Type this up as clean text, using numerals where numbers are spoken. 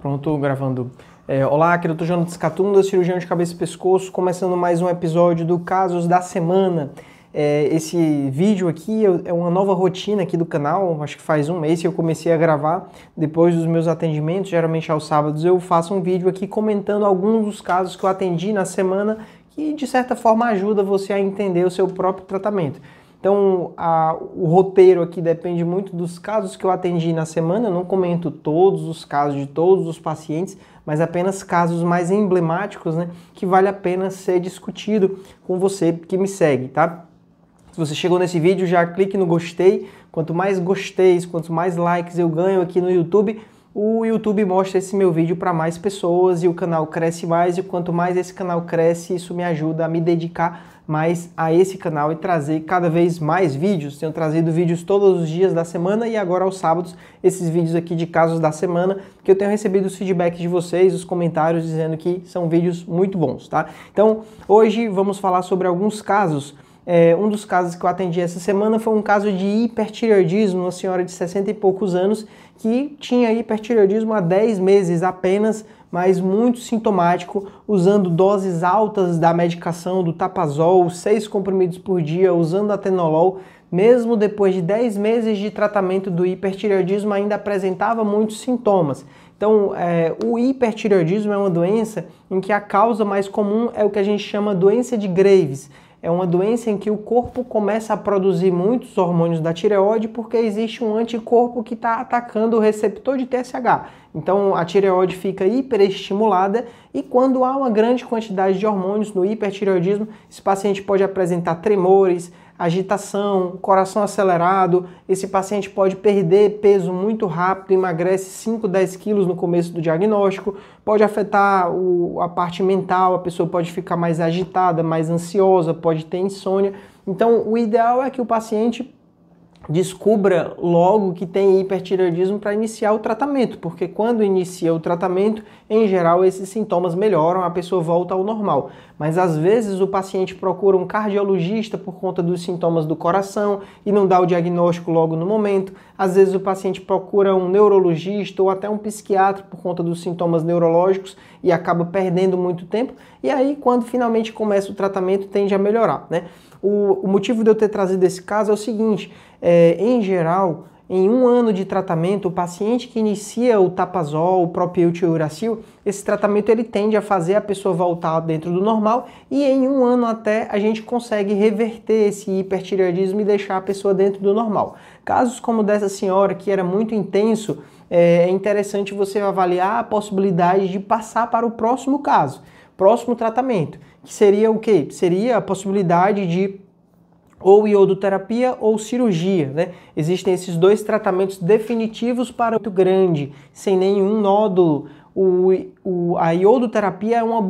Pronto, gravando. Olá, aqui é o Dr. Jonatas Catunda, cirurgião de cabeça e pescoço, começando mais um episódio do Casos da Semana. Esse vídeo aqui é uma nova rotina aqui do canal, acho que faz um mês que eu comecei a gravar. Depois dos meus atendimentos, geralmente aos sábados, eu faço um vídeo aqui comentando alguns dos casos que eu atendi na semana, que de certa forma ajuda você a entender o seu próprio tratamento. Então, o roteiro aqui depende muito dos casos que eu atendi na semana. Eu não comento todos os casos de todos os pacientes, mas apenas casos mais emblemáticos, né, que vale a pena ser discutido com você que me segue, tá? Se você chegou nesse vídeo, já clique no gostei. Quanto mais gosteis, quanto mais likes eu ganho aqui no YouTube, o YouTube mostra esse meu vídeo para mais pessoas e o canal cresce mais. E quanto mais esse canal cresce, isso me ajuda a me dedicar mais a esse canal e trazer cada vez mais vídeos. Tenho trazido vídeos todos os dias da semana e agora aos sábados esses vídeos aqui de casos da semana, que eu tenho recebido os feedbacks de vocês, os comentários dizendo que são vídeos muito bons, tá? Então, hoje vamos falar sobre alguns casos. Um dos casos que eu atendi essa semana foi um caso de hipertireoidismo, uma senhora de 60 e poucos anos que tinha hipertireoidismo há 10 meses apenas, mas muito sintomático, usando doses altas da medicação, do Tapazol, 6 comprimidos por dia, usando atenolol. Mesmo depois de 10 meses de tratamento do hipertireoidismo, ainda apresentava muitos sintomas. Então, o hipertireoidismo é uma doença em que a causa mais comum é o que a gente chama doença de Graves. É uma doença em que o corpo começa a produzir muitos hormônios da tireoide porque existe um anticorpo que está atacando o receptor de TSH. Então a tireoide fica hiperestimulada e quando há uma grande quantidade de hormônios no hipertireoidismo, esse paciente pode apresentar tremores, agitação, coração acelerado. Esse paciente pode perder peso muito rápido, emagrece 5, 10 quilos no começo do diagnóstico, pode afetar a parte mental, a pessoa pode ficar mais agitada, mais ansiosa, pode ter insônia. Então o ideal é que o paciente descubra logo que tem hipertireoidismo para iniciar o tratamento, porque quando inicia o tratamento, em geral, esses sintomas melhoram, a pessoa volta ao normal. Mas às vezes o paciente procura um cardiologista por conta dos sintomas do coração e não dá o diagnóstico logo no momento. Às vezes o paciente procura um neurologista ou até um psiquiatra por conta dos sintomas neurológicos e acaba perdendo muito tempo. E aí, quando finalmente começa o tratamento, tende a melhorar, né? O motivo de eu ter trazido esse caso é o seguinte, em geral, em um ano de tratamento, o paciente que inicia o Tapazol, o Propiltion e o Uracil, esse tratamento ele tende a fazer a pessoa voltar dentro do normal e em um ano até a gente consegue reverter esse hipertireoidismo e deixar a pessoa dentro do normal. Casos como dessa senhora, que era muito intenso, é interessante você avaliar a possibilidade de passar para o próximo caso, próximo tratamento, que seria o quê? Seria a possibilidade de ou iodoterapia ou cirurgia, né? Existem esses dois tratamentos definitivos para o muito grande, sem nenhum nódulo. A iodoterapia é uma